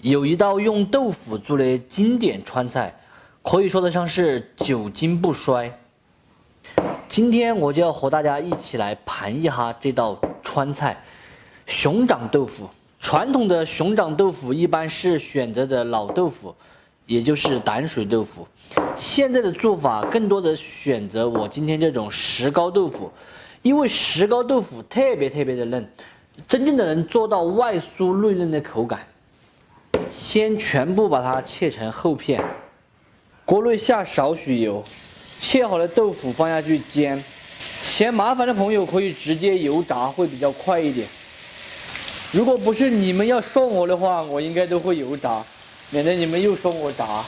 有一道用豆腐做的经典川菜，可以说得上是久经不衰。今天我就要和大家一起来盘一下这道川菜——熊掌豆腐。传统的熊掌豆腐一般是选择的老豆腐，也就是胆水豆腐。现在的做法更多的选择我今天这种石膏豆腐，因为石膏豆腐特别的嫩，真正的能做到外酥内嫩的口感。先全部把它切成厚片，锅内下少许油，切好的豆腐放下去煎。嫌麻烦的朋友可以直接油炸，会比较快一点。如果不是你们要送我的话，我应该都会油炸，免得你们又说我炸。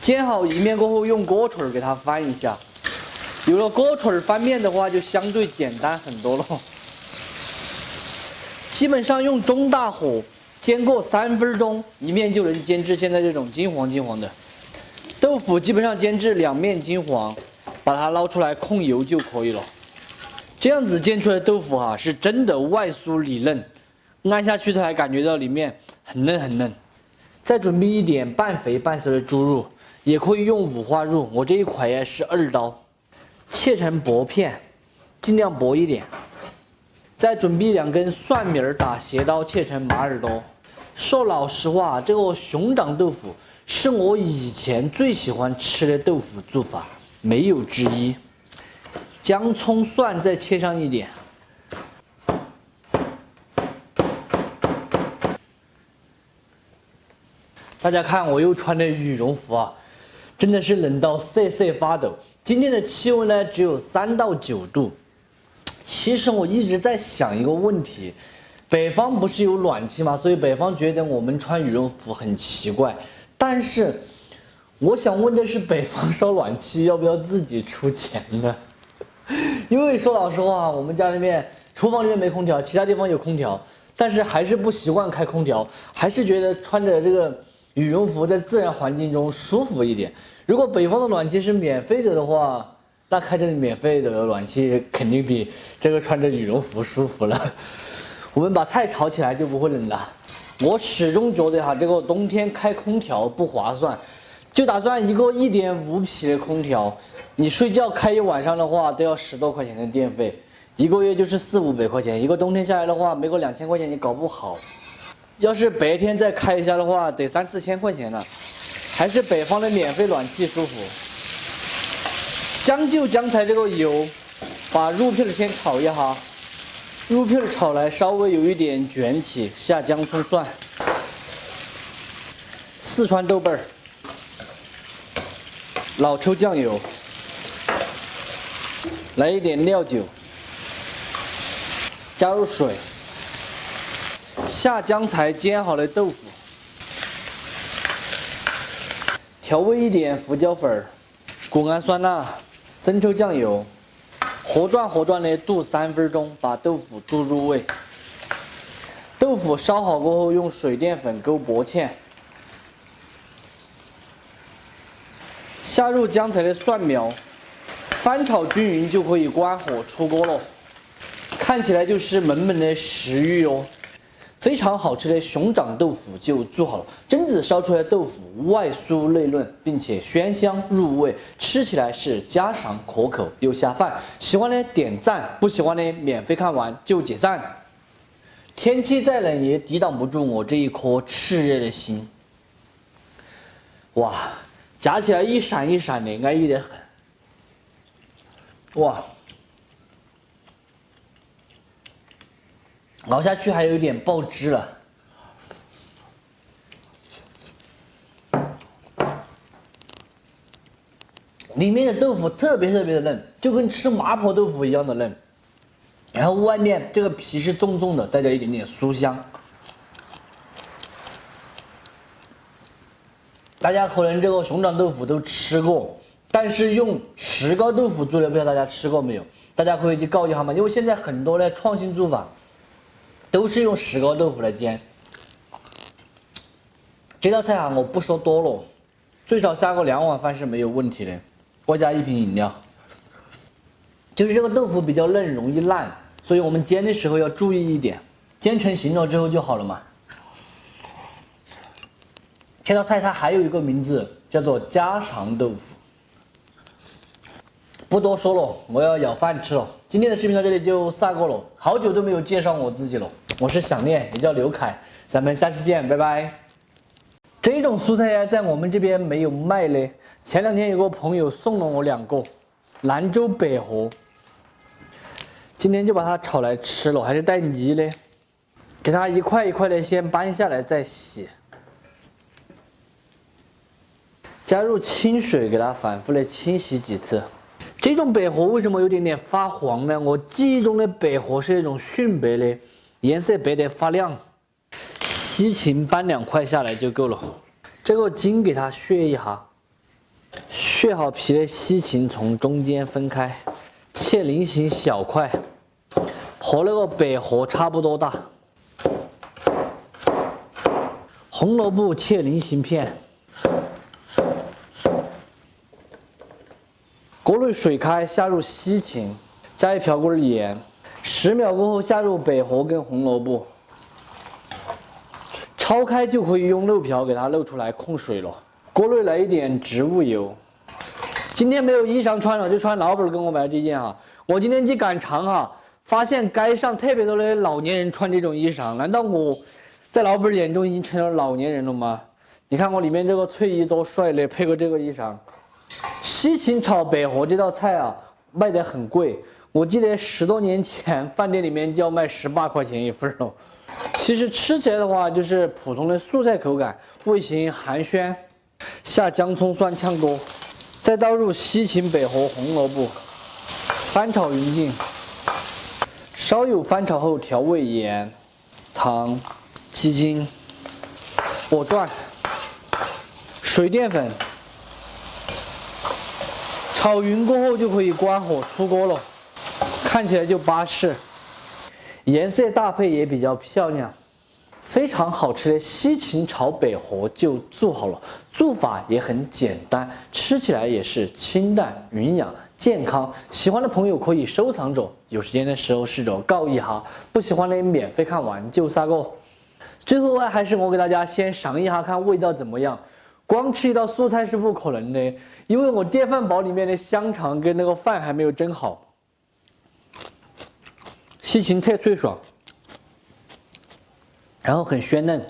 煎好一面过后，用锅锤给它翻一下。有了锅锤翻面的话，就相对简单很多了。基本上用中大火煎过3分钟，一面就能煎至现在这种金黄的。豆腐基本上煎至2面金黄，把它捞出来控油就可以了。这样子煎出来的豆腐是真的外酥里嫩，按下去它还感觉到里面很嫩。再准备一点半肥半熟的猪肉，也可以用五花肉，我这一块是2刀，切成薄片，尽量薄一点。再准备2根蒜米打斜刀切成马耳朵。说老实话，这个熊掌豆腐是我以前最喜欢吃的豆腐做法，没有之一。姜、葱、蒜再切上一点。大家看，我又穿的羽绒服真的是冷到瑟瑟发抖。今天的气温呢，只有3到9度。其实我一直在想一个问题，北方不是有暖气吗？所以北方觉得我们穿羽绒服很奇怪。但是我想问的是，北方烧暖气要不要自己出钱呢？因为说老实话，我们家里面厨房里面没空调，其他地方有空调，但是还是不习惯开空调，还是觉得穿着这个羽绒服在自然环境中舒服一点。如果北方的暖气是免费的话，那开着免费的暖气肯定比这个穿着羽绒服舒服了。我们把菜炒起来就不会冷了。我始终觉得这个冬天开空调不划算，就打算一个1.5匹的空调，你睡觉开一晚上的话都要10多块钱的电费，一个月就是400-500块钱，一个冬天下来的话没个2000块钱你搞不好。要是白天再开一下的话，得3-4千块钱了，还是北方的免费暖气舒服。将就刚才这个油，把肉片先炒一下，肉片炒来稍微有一点卷起，下姜葱蒜，四川豆瓣儿，老抽酱油，来一点料酒，加入水，下刚才煎好的豆腐，调味一点胡椒粉、谷氨酸钠、生抽酱油，活转的炖3分钟，把豆腐炖入味。豆腐烧好过后，用水淀粉勾薄芡，下入刚才的蒜苗，翻炒均匀就可以关火出锅了。看起来就是满满的食欲哦。非常好吃的熊掌豆腐就做好了，榛子烧出来的豆腐外酥内嫩，并且鲜香入味，吃起来是家常可口又下饭。喜欢的点赞，不喜欢的免费看完就解散。天气再冷也抵挡不住我这一颗炽热的心。哇，夹起来一闪一闪的，安逸得很。哇！熬下去还有一点爆汁了，里面的豆腐特别的嫩，就跟吃麻婆豆腐一样的嫩。然后外面这个皮是重的，带着一点点酥香。大家可能这个熊掌豆腐都吃过，但是用石膏豆腐做的，不知道大家吃过没有？大家可以去告一下嘛，因为现在很多的创新做法。都是用石膏豆腐来煎。这道菜我不说多了，最少下个2碗饭是没有问题的，外加1瓶饮料。就是这个豆腐比较嫩，容易烂，所以我们煎的时候要注意一点。煎成形了之后就好了嘛。这道菜它还有一个名字叫做家常豆腐。不多说了，我要舀饭吃了。今天的视频到这里就撒过了，好久都没有介绍我自己了。我是想念，也叫刘凯，咱们下期见，拜拜。这种蔬菜呀，在我们这边没有卖嘞。前2天有个朋友送了我2个，兰州北河。今天就把它炒来吃了，还是带泥嘞。给它一块一块的先掰下来再洗，加入清水给它反复的清洗几次。这种北河为什么有点发黄呢？我记忆中的北河是那种迅白的，颜色白得发亮。西芹掰2块下来就够了。这个筋给它削一下，削好皮的西芹从中间分开，切菱形小块，和那个北河差不多大。红萝卜切菱形片。锅内水开，下入西芹，加1瓢锅盐，10秒过后下入北河跟红萝卜，焯开就可以用漏瓢给它漏出来控水了。锅内来一点植物油。今天没有衣裳穿了，就穿老板跟我买的这件哈。我今天去赶场哈，发现街上特别多的老年人穿这种衣裳，难道我在老板眼中已经成了老年人了吗？你看我里面这个睡衣多帅嘞，配个这个衣裳。西芹炒北河这道菜啊，卖得很贵。我记得10多年前饭店里面就要卖18块钱一份了。其实吃起来的话，就是普通的素菜口感，味型寒暄。下姜葱蒜炝锅，再倒入西芹、北河、红萝卜，翻炒匀净。稍有翻炒后，调味盐、糖、鸡精、果转、水淀粉。炒匀过后就可以关火出锅了，看起来就巴适，颜色搭配也比较漂亮，非常好吃的西芹炒北河就做好了。做法也很简单，吃起来也是清淡、营养、健康。喜欢的朋友可以收藏着，有时间的时候试着告一下，不喜欢的免费看完就撒个。最后还是我给大家先尝一下，看味道怎么样。光吃一道素菜是不可能的，因为我电饭煲里面的香肠跟那个饭还没有蒸好。西芹特脆爽，然后很鲜嫩。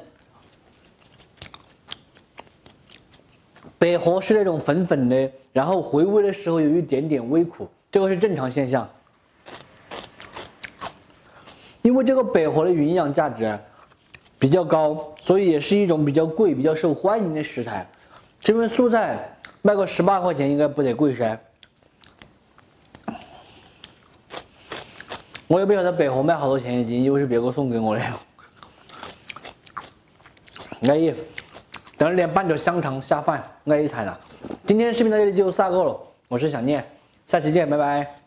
北河是那种粉粉的，然后回味的时候有一点点微苦，这个是正常现象。因为这个北河的营养价值比较高，所以也是一种比较贵、比较受欢迎的食材。这份素菜卖个18块钱应该不得贵噻。我也不晓得北河卖好多钱一斤，因为是别个送给我的。安逸，等着点拌着香肠下饭，安逸惨了。今天视频到这里就撒够了，我是想念，下期见，拜拜。